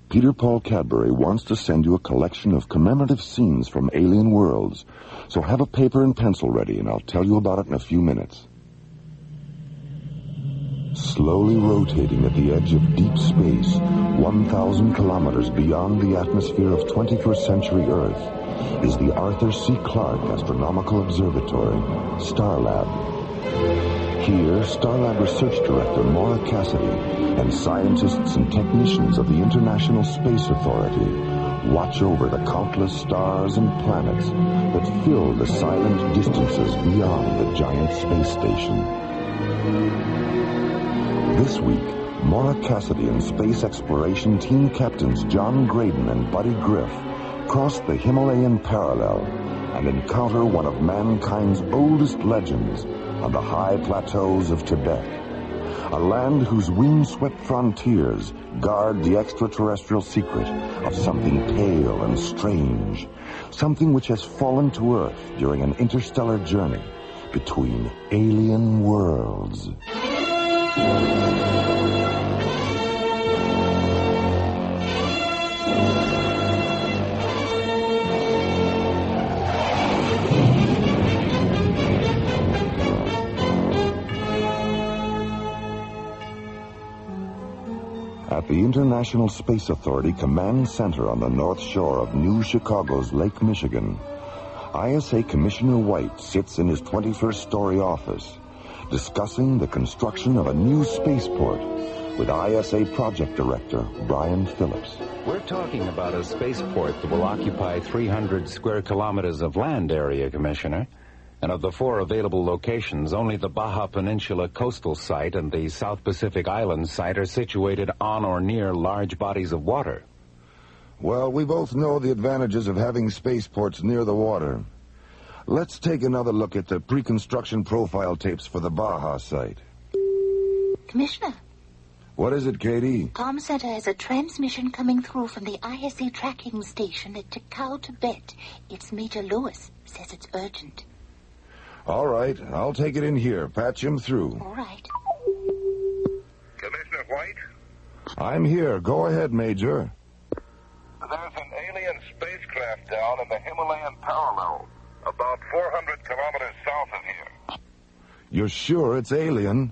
Peter Paul Cadbury wants to send you a collection of commemorative scenes from alien worlds. So have a paper and pencil ready, and I'll tell you about it in a few minutes. Slowly rotating at the edge of deep space, 1,000 kilometers beyond the atmosphere of 21st century Earth, is the Arthur C. Clarke Astronomical Observatory, Starlab. Here, Starlab Research Director Maura Cassidy and scientists and technicians of the International Space Authority watch over the countless stars and planets that fill the silent distances beyond the giant space station. This week, Maura Cassidy and space exploration team captains John Graydon and Buddy Griff cross the Himalayan parallel and encounter one of mankind's oldest legends on the high plateaus of Tibet, a land whose windswept frontiers guard the extraterrestrial secret of something pale and strange, something which has fallen to Earth during an interstellar journey between alien worlds. At the International Space Authority Command Center on the North Shore of New Chicago's Lake Michigan, ISA Commissioner White sits in his 21st story office, discussing the construction of a new spaceport with ISA Project Director Brian Phillips. We're talking about a spaceport that will occupy 300 square kilometers of land area, Commissioner. And of the 4 available locations, only the Baja Peninsula coastal site and the South Pacific Islands site are situated on or near large bodies of water. Well, we both know the advantages of having spaceports near the water. Let's take another look at the pre-construction profile tapes for the Baja site. Commissioner. What is it, Katie? Com Center has a transmission coming through from the ISA tracking station at Tikal, Tibet. It's Major Lewis. Says it's urgent. All right, I'll take it in here. Patch him through. All right. Commissioner White? I'm here. Go ahead, Major. There's an alien spacecraft down in the Himalayan parallel, about 400 kilometers south of here. You're sure it's alien?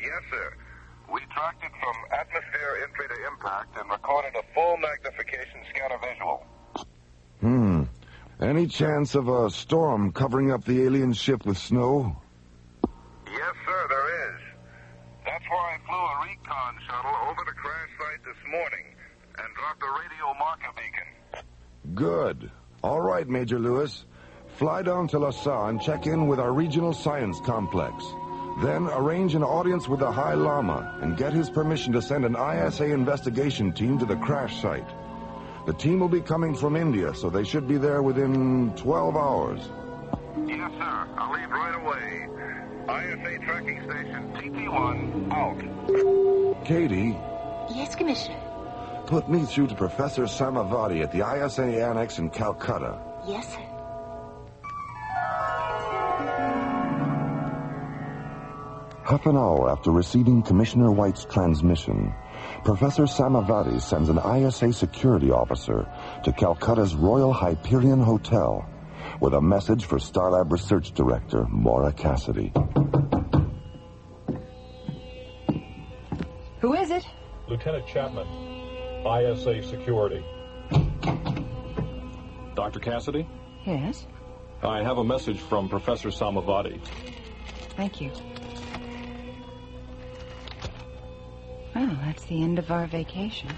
Yes, sir. We tracked it from atmosphere entry to impact and recorded a full magnification scanner visual. Any chance of a storm covering up the alien ship with snow? Yes, sir, there is. That's why I flew a recon shuttle over the crash site this morning and dropped a radio marker beacon. Good. All right, Major Lewis. Fly down to LaSalle and check in with our regional science complex. Then arrange an audience with the High Lama and get his permission to send an ISA investigation team to the crash site. The team will be coming from India, so they should be there within 12 hours. Yes, sir. I'll leave right away. ISA tracking station TT1 out. Katie? Yes, Commissioner. Put me through to Professor Samavati at the ISA Annex in Calcutta. Yes, sir. Half an hour after receiving Commissioner White's transmission, Professor Samavati sends an ISA security officer to Calcutta's Royal Hyperion Hotel with a message for Starlab Research Director Maura Cassidy. Who is it? Lieutenant Chapman, ISA Security. Dr. Cassidy? Yes? I have a message from Professor Samavati. Thank you. Well, that's the end of our vacation.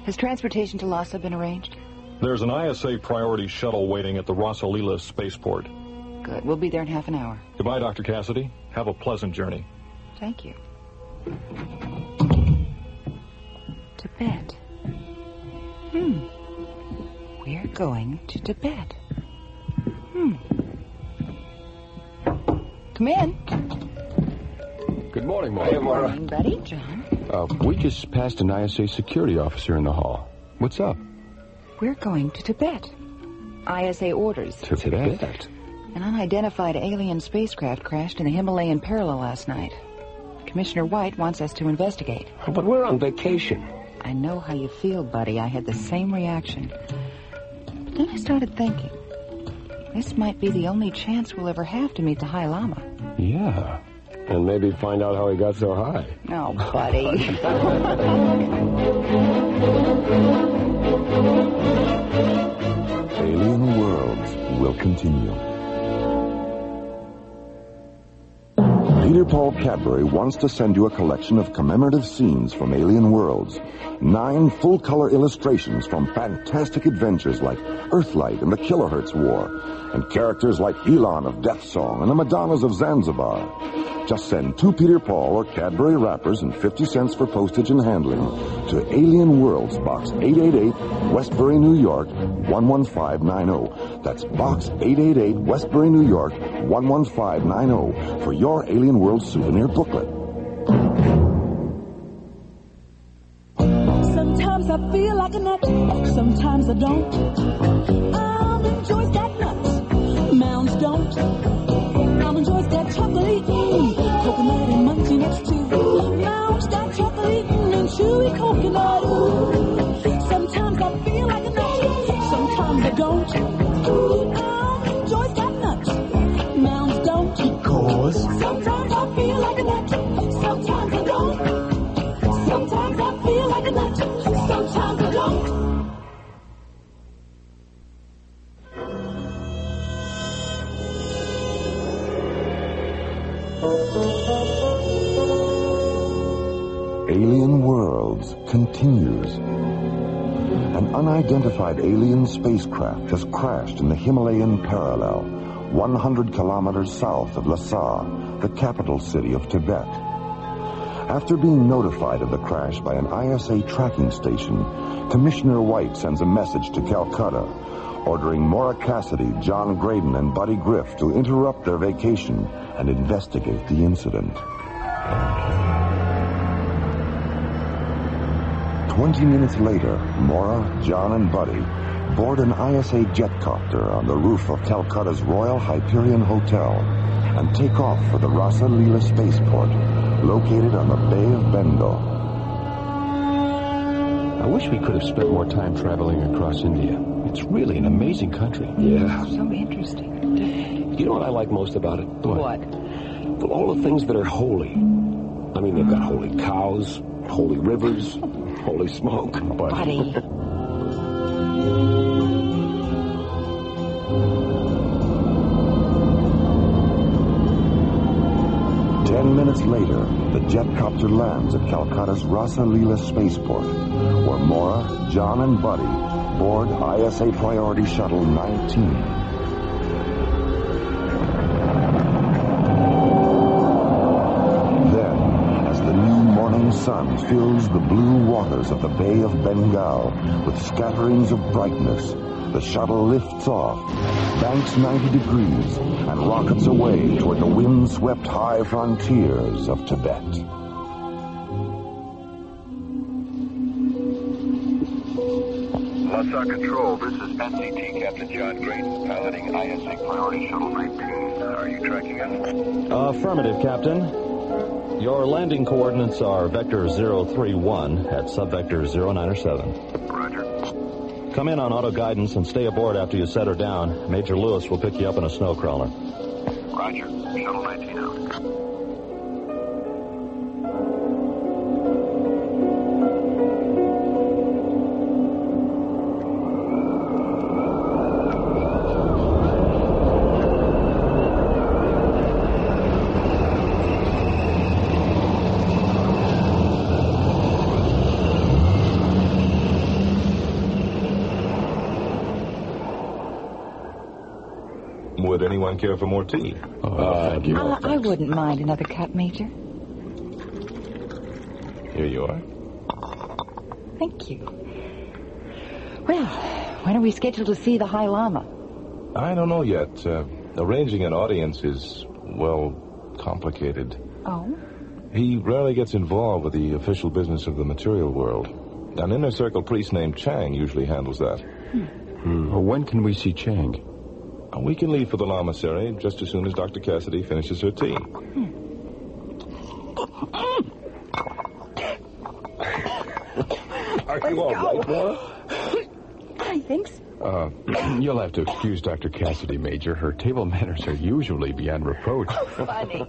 Has transportation to Lhasa been arranged? There's an ISA priority shuttle waiting at the Rasalila spaceport. Good. We'll be there in half an hour. Goodbye, Dr. Cassidy. Have a pleasant journey. Thank you. Tibet. We're going to Tibet. Come in. Good morning, Maura. Good morning, buddy. John. We just passed an ISA security officer in the hall. What's up? We're going to Tibet. ISA orders. Tibet? An unidentified alien spacecraft crashed in the Himalayan parallel last night. Commissioner White wants us to investigate. But we're on vacation. I know how you feel, buddy. I had the same reaction. But then I started thinking, this might be the only chance we'll ever have to meet the High Lama. Yeah. And maybe find out how he got so high. Oh, buddy. Alien Worlds will continue. Peter Paul Cadbury wants to send you a collection of commemorative scenes from Alien Worlds. 9 full-color illustrations from fantastic adventures like Earthlight and the Kilohertz War, and characters like Elon of Death Song and the Madonnas of Zanzibar. Just send 2 Peter Paul or Cadbury wrappers and 50 cents for postage and handling to Alien Worlds, Box 888, Westbury, New York, 11590. That's Box 888, Westbury, New York, 11590 for your Alien Worlds souvenir booklet. Sometimes I feel like a nut, sometimes I don't. Almond Joy's got nuts, Mounds don't. Almond Joy's got chocolate, coconut and munchy nuts too. Mounds got chocolate and chewy coconut. Sometimes I feel like a nut, sometimes I don't. Almond Joy's got nuts, Mounds don't. Because sometimes I feel like a nut, sometimes I don't. Sometimes I feel like a nut, sometimes I don't. Alien Worlds continues. An unidentified alien spacecraft has crashed in the Himalayan parallel, 100 kilometers south of Lhasa, the capital city of Tibet. After being notified of the crash by an ISA tracking station, Commissioner White sends a message to Calcutta, ordering Maura Cassidy, John Graydon, and Buddy Griff to interrupt their vacation and investigate the incident. 20 minutes later, Maura, John, and Buddy board an ISA jetcopter on the roof of Calcutta's Royal Hyperion Hotel and take off for the Rasa Leela spaceport, located on the Bay of Bengal. I wish we could have spent more time traveling across India. It's really an amazing country. Yeah. So interesting. You know what I like most about it? What? Well, all the things that are holy. I mean, they've got holy cows, holy rivers, holy smoke. Buddy. 10 minutes later, the jetcopter lands at Calcutta's Rasa Leela spaceport, where Maura, John, and Buddy board ISA Priority Shuttle 19. Then, as the new morning sun fills the blue waters of the Bay of Bengal with scatterings of brightness, the shuttle lifts off, banks 90 degrees, and rockets away toward the wind-swept high frontiers of Tibet. Lhasa Control, this is NCT Captain John Graydon, piloting ISA Priority Shuttle 19. Are you tracking us? Affirmative, Captain. Your landing coordinates are vector 031 at subvector 097. Roger. Come in on auto guidance and stay aboard after you set her down. Major Lewis will pick you up in a snow crawler. Roger. Shuttle 19 out. Would anyone care for more tea? Thank you. I wouldn't mind another cup, Major. Here you are. Thank you. Well, when are we scheduled to see the High Lama? I don't know yet. Arranging an audience is, well, complicated. Oh? He rarely gets involved with the official business of the material world. An inner circle priest named Chang usually handles that. Well, when can we see Chang? We can leave for the Lamasery just as soon as Dr. Cassidy finishes her tea. Are you all right, Laura? I think so. You'll have to excuse Dr. Cassidy, Major. Her table manners are usually beyond reproach. Funny.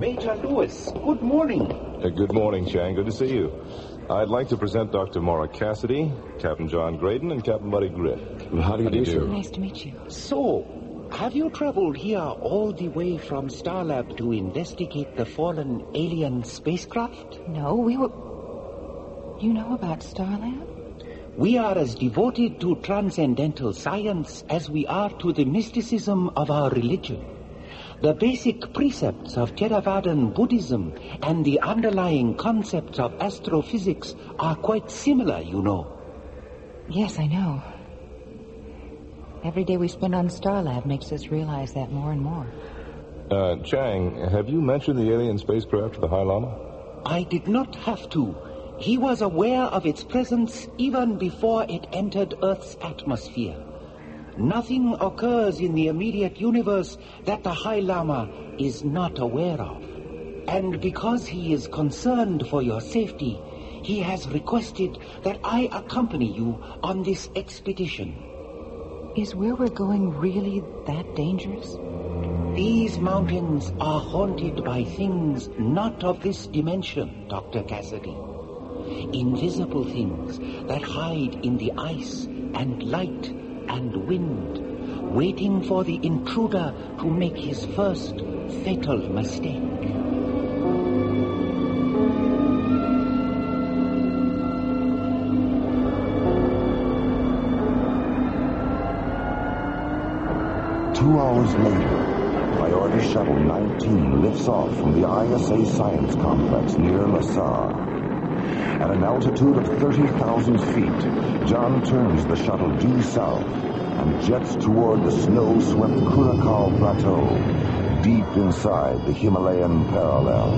Major Lewis, good morning. Good morning, Chang. Good to see you. I'd like to present Dr. Maura Cassidy, Captain John Graydon, and Captain Buddy Griff. How do you do, sir? Nice to meet you. So, have you traveled here all the way from Starlab to investigate the fallen alien spacecraft? No, we were... You know about Starlab? We are as devoted to transcendental science as we are to the mysticism of our religion. The basic precepts of Theravadan Buddhism and the underlying concepts of astrophysics are quite similar, you know. Yes, I know. Every day we spend on Starlab makes us realize that more and more. Chang, have you mentioned the alien spacecraft to the High Lama? I did not have to. He was aware of its presence even before it entered Earth's atmosphere. Nothing occurs in the immediate universe that the High Lama is not aware of. And because he is concerned for your safety, he has requested that I accompany you on this expedition. Is where we're going really that dangerous? These mountains are haunted by things not of this dimension, Dr. Cassidy. Invisible things that hide in the ice and light and wind, waiting for the intruder to make his first fatal mistake. Two hours later, Priority Shuttle 19 lifts off from the ISA Science Complex near Lasar. At an altitude of 30,000 feet, John turns the shuttle due south and jets toward the snow-swept Kurakal Plateau, deep inside the Himalayan parallel.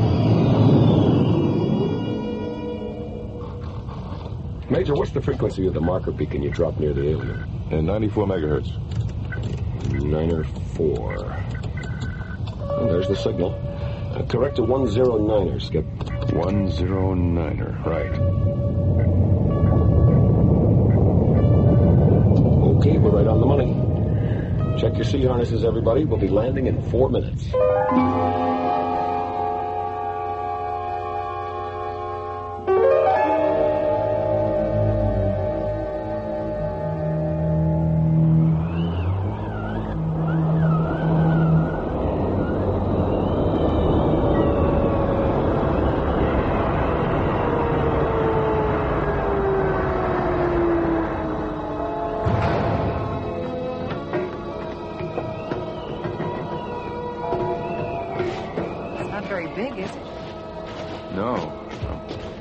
Major, what's the frequency of the marker beacon you dropped near the alien? 94 megahertz. 904. And there's the signal. Correct to 109er, Skip. 109er, right. Okay, we're right on the money. Check your sea harnesses, everybody. We'll be landing in 4 minutes.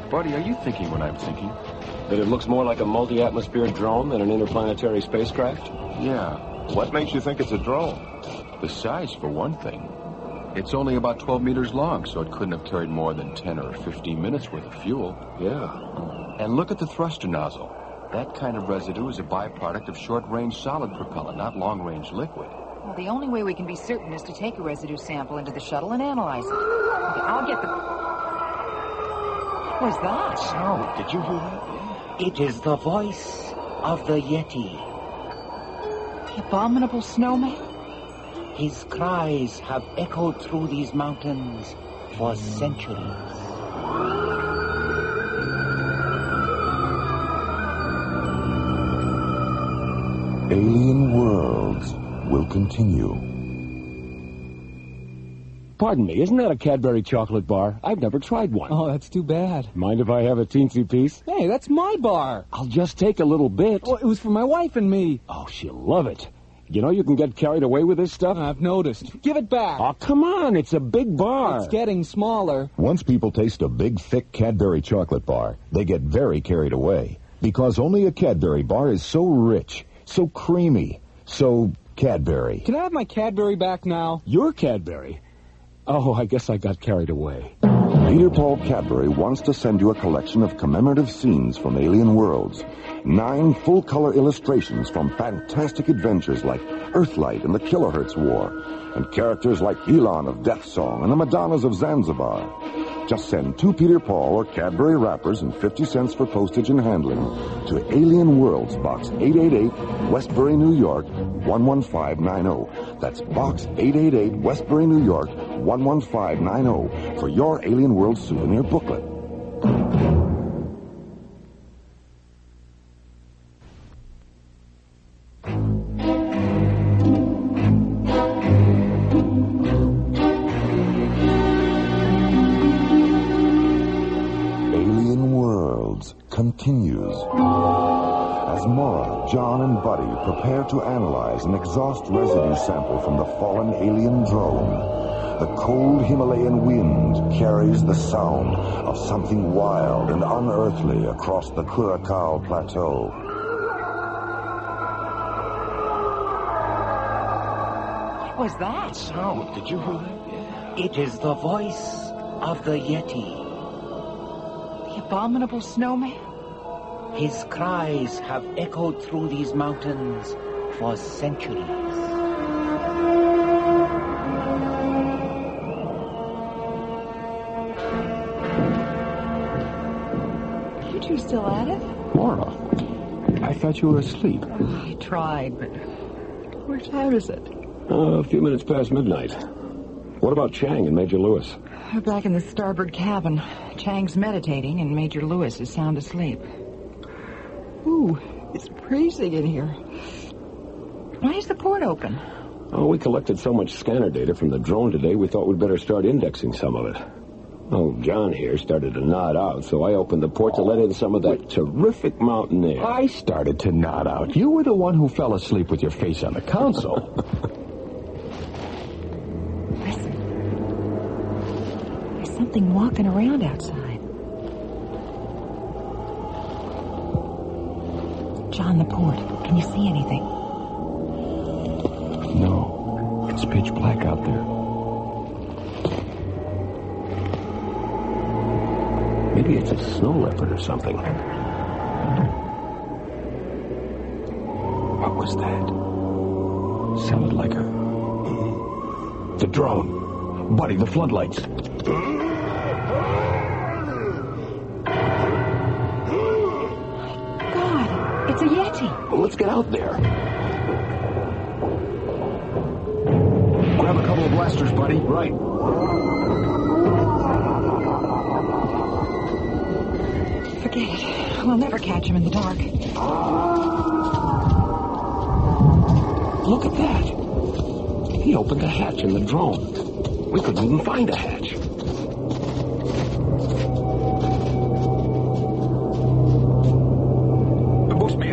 Buddy, are you thinking what I'm thinking? That it looks more like a multi-atmosphere drone than an interplanetary spacecraft? Yeah. What makes you think it's a drone? The size, for one thing. It's only about 12 meters long, so it couldn't have carried more than 10 or 15 minutes worth of fuel. Yeah. And look at the thruster nozzle. That kind of residue is a byproduct of short-range solid propellant, not long-range liquid. Well, the only way we can be certain is to take a residue sample into the shuttle and analyze it. Okay, I'll get the... What was that? Oh, did you hear that? It is the voice of the Yeti. The abominable snowman? His cries have echoed through these mountains for centuries. Alien Worlds will continue. Pardon me, isn't that a Cadbury chocolate bar? I've never tried one. Oh, that's too bad. Mind if I have a teensy piece? Hey, that's my bar. I'll just take a little bit. Well, it was for my wife and me. Oh, she'll love it. You know you can get carried away with this stuff? I've noticed. Give it back. Oh, come on, it's a big bar. It's getting smaller. Once people taste a big, thick Cadbury chocolate bar, they get very carried away. Because only a Cadbury bar is so rich, so creamy, so Cadbury. Can I have my Cadbury back now? Your Cadbury? Oh, I guess I got carried away. Peter Paul Cadbury wants to send you a collection of commemorative scenes from Alien Worlds. 9 full-color illustrations from fantastic adventures like Earthlight and the Kilohertz War, and characters like Elon of Death Song and the Madonnas of Zanzibar. Just send 2 Peter Paul or Cadbury wrappers and 50 cents for postage and handling to Alien Worlds, Box 888, Westbury, New York, 11590. That's Box 888, Westbury, New York, 11590 for your Alien Worlds souvenir booklet. Continues. As Maura, John, and Buddy prepare to analyze an exhaust residue sample from the fallen alien drone, the cold Himalayan wind carries the sound of something wild and unearthly across the Curacao Plateau. What was that? Sound. Did you hear that? It is the voice of the Yeti. The abominable snowman? His cries have echoed through these mountains for centuries. You two still at it? Maura, I thought you were asleep. Oh, I tried, but what time is it? A few minutes past midnight. What about Chang and Major Lewis? We're back in the starboard cabin. Chang's meditating, and Major Lewis is sound asleep. Ooh, it's freezing in here. Why is the port open? Oh, we collected so much scanner data from the drone today, we thought we'd better start indexing some of it. Oh, John here started to nod out, so I opened the port to let in some of that terrific mountain air. I started to nod out. You were the one who fell asleep with your face on the console. Listen. There's something walking around outside. John, the port. Can you see anything? No. It's pitch black out there. Maybe it's a snow leopard or something. What was that? Sounded like the drone. Buddy, the floodlights. It's a Yeti. Well, let's get out there. Grab a couple of blasters, buddy. Right. Forget it. We'll never catch him in the dark. Look at that. He opened a hatch in the drone. We couldn't even find a hatch.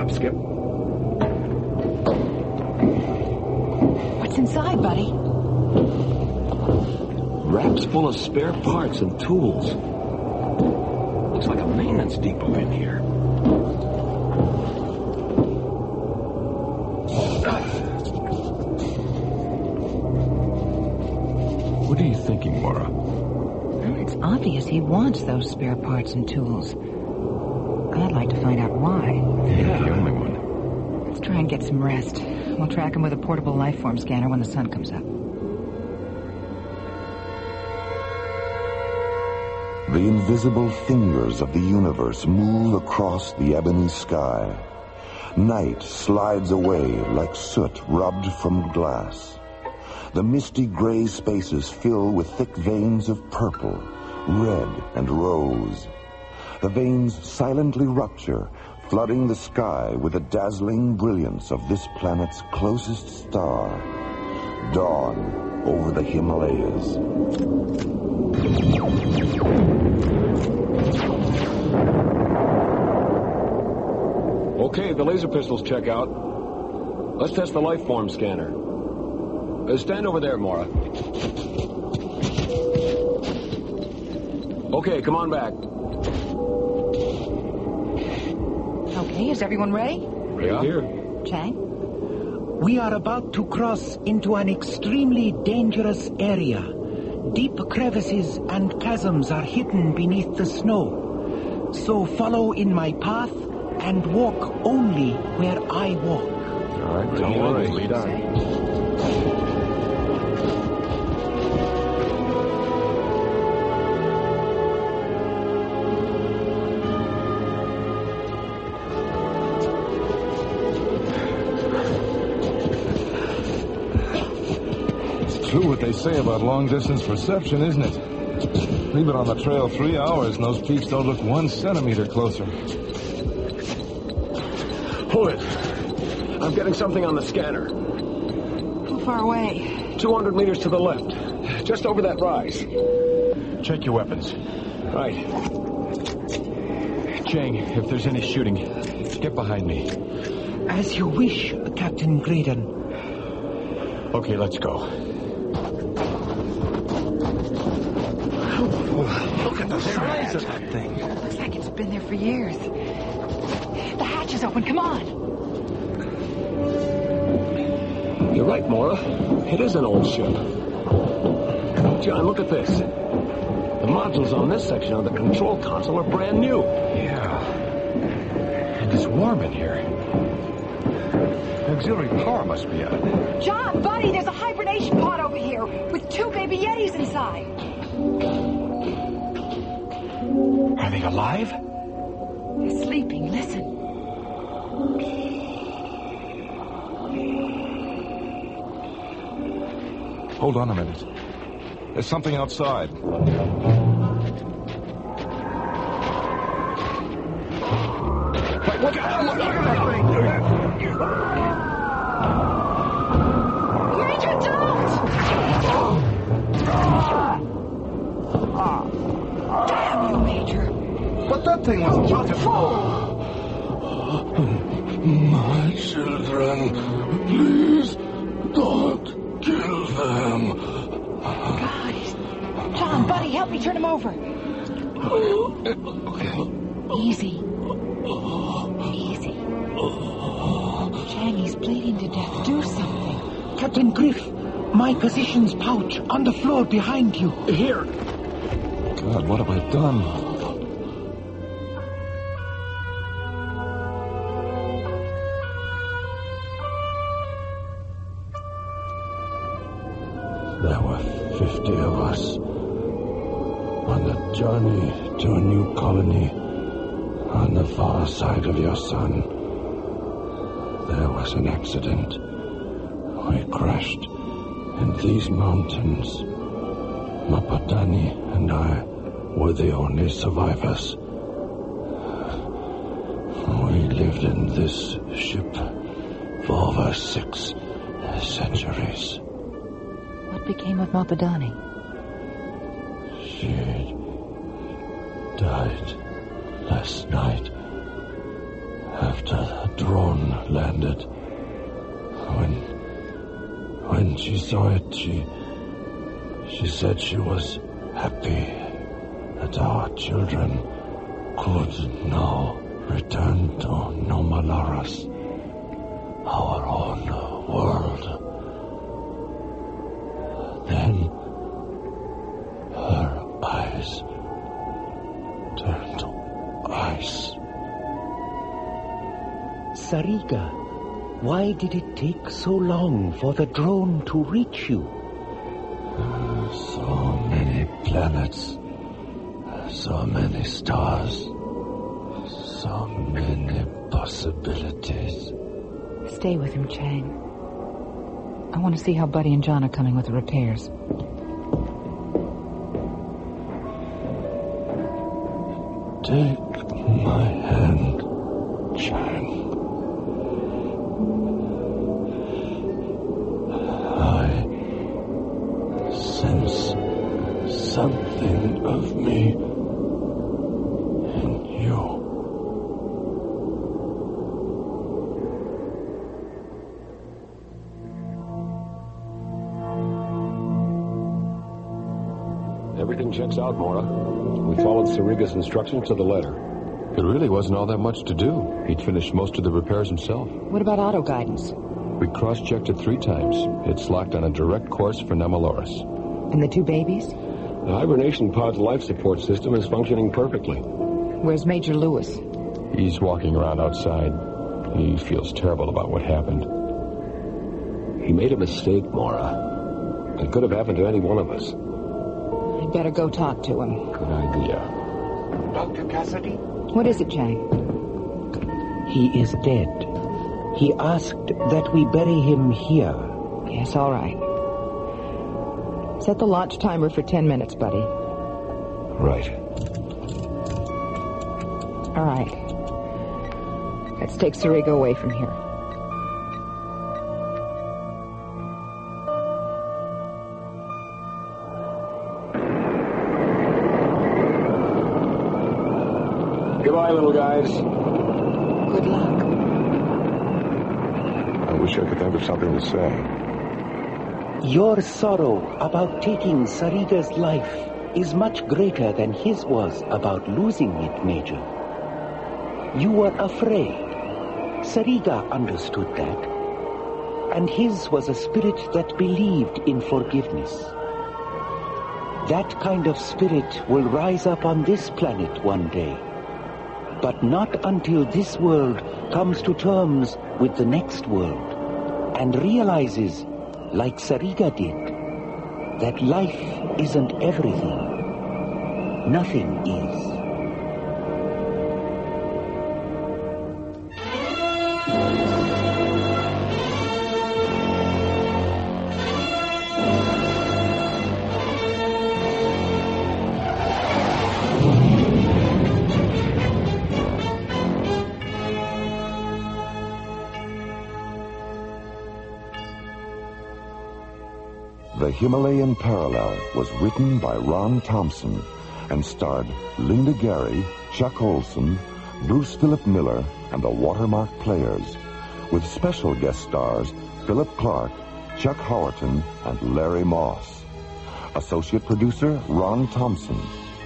Skip. What's inside, buddy? Wraps full of spare parts and tools. Looks like a maintenance depot in here. What are you thinking, Maura? Well, it's obvious he wants those spare parts and tools. I'd like to find out why. Yeah, the only one. Let's try and get some rest. We'll track him with a portable life form scanner when the sun comes up. The invisible fingers of the universe move across the ebony sky. Night slides away like soot rubbed from glass. The misty gray spaces fill with thick veins of purple, red, and rose. The veins silently rupture, flooding the sky with the dazzling brilliance of this planet's closest star. Dawn over the Himalayas. Okay, the laser pistols check out. Let's test the life form scanner. Stand over there, Maura. Okay, come on back. Okay, is everyone ready? Ready here. Chang? We are about to cross into an extremely dangerous area. deep crevices and chasms are hidden beneath the snow. So follow in my path and walk only where I walk. All right, don't worry. Lead on. True what they say about long-distance perception, isn't it? We've been on the trail 3 hours, and those peaks don't look 1 centimeter closer. Hold it. I'm getting something on the scanner. How far away? 200 meters to the left. Just over that rise. Check your weapons. Right. Chang, if there's any shooting, get behind me. As you wish, Captain Graydon. Okay, let's go. Look at the size of that thing. Looks like it's been there for years. The hatch is open. Come on. You're right, Mora. It is an old ship. John, look at this. The modules on this section of the control console are brand new. Yeah. And it's warm in here. Auxiliary power must be out. John, buddy, there's a hibernation pod over here with 2 baby Yetis inside. Are they alive? They're sleeping. Listen. Hold on a minute. There's something outside. Wait, look at that thing! Major, don't! Damn you, Major. But that thing was about to fall. My children, please don't kill them. Guys. John, buddy, help me turn him over. Okay. Easy. Easy. Chang, he's bleeding to death. Do something. Captain Griff, my position's pouch on the floor behind you. Here. God, what have I done? There were 50 of us on the journey to a new colony on the far side of your sun. There was an accident. We crashed in these mountains. Mapadani and I were the only survivors. We lived in this ship for over 6 centuries. What became of Mapadani? She died last night after the drone landed. When she saw it, she said she was happy that our children could now return to Nomalaras, our own world. Then her eyes turned to ice. Sariga, why did it take so long for the drone to reach you? So many planets, so many stars, so many possibilities. Stay with him, Chang. I want to see how Buddy and John are coming with the repairs. Take my hand, Chang. I sense something of me in you. Everything checks out, Mora. We followed Sariga's instructions to the letter. It really wasn't all that much to do. He'd finished most of the repairs himself. What about auto guidance? We cross-checked it 3 times. It's locked on a direct course for Nemaloris. And the 2 babies? The hibernation pod's life support system is functioning perfectly. Where's Major Lewis? He's walking around outside. He feels terrible about what happened. He made a mistake, Mora. It could have happened to any one of us. I'd better go talk to him. Good idea. Dr. Cassidy? What is it, Chang? He is dead. He asked that we bury him here. Yes, all right. Set the launch timer for 10 minutes, buddy. Right. All right. Let's take Sarika away from here. Goodbye, little guys. Good luck. I wish I could think of something to say. Your sorrow about taking Sariga's life is much greater than his was about losing it, Major. You were afraid. Sariga understood that. And his was a spirit that believed in forgiveness. That kind of spirit will rise up on this planet one day. But not until this world comes to terms with the next world and realizes, like Sariga did, that life isn't everything. Nothing is. The Himalayan Parallel was written by Ron Thompson and starred Linda Gary, Chuck Olson, Bruce Philip Miller, and the Watermark Players, with special guest stars Philip Clark, Chuck Howerton, and Larry Moss. Associate producer Ron Thompson.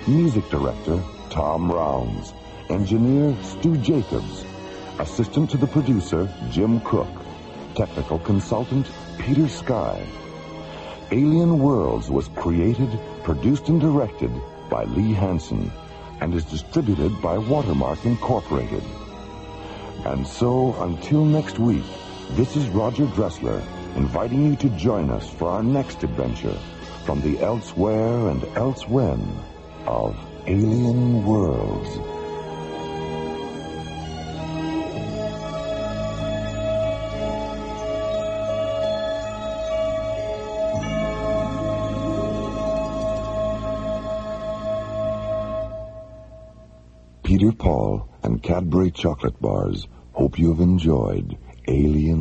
Music director Tom Rounds. Engineer Stu Jacobs. Assistant to the producer Jim Cook. Technical consultant Peter Sky. Alien Worlds was created, produced, and directed by Lee Hansen and is distributed by Watermark Incorporated. And so, until next week, this is Roger Dressler inviting you to join us for our next adventure from the elsewhere and elsewhen of Alien Worlds. Peter Paul and Cadbury chocolate bars hope you have enjoyed Alien